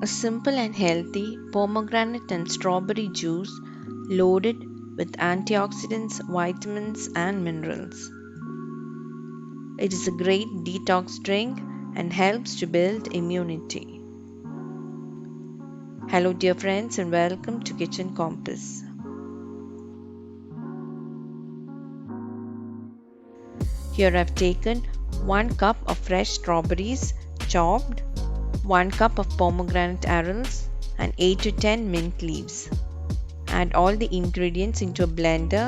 A simple and healthy pomegranate and strawberry juice loaded with antioxidants, vitamins, and minerals. It is a great detox drink and helps to build immunity. Hello, dear friends, and welcome to Kitchen Compass. Here I've taken 1 cup of fresh strawberries chopped, 1 cup of pomegranate arils, and 8 to 10 mint leaves. Add all the ingredients into a blender.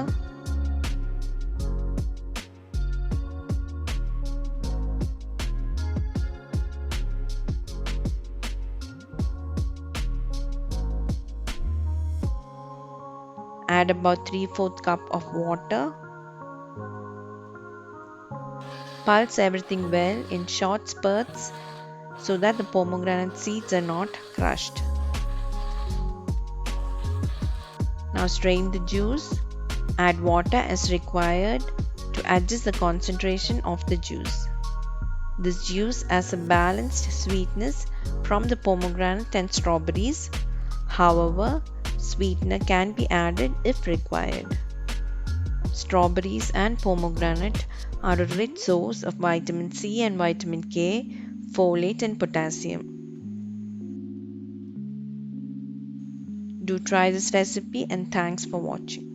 Add about 3/4 cup of water. Pulse everything well in short spurts so that the pomegranate seeds are not crushed. Now strain the juice. Add water as required to adjust the concentration of the juice. This juice has a balanced sweetness from the pomegranate and strawberries. However, sweetener can be added if required. Strawberries and pomegranate are a rich source of vitamin C and vitamin K, folate and potassium. Do try this recipe and thanks for watching.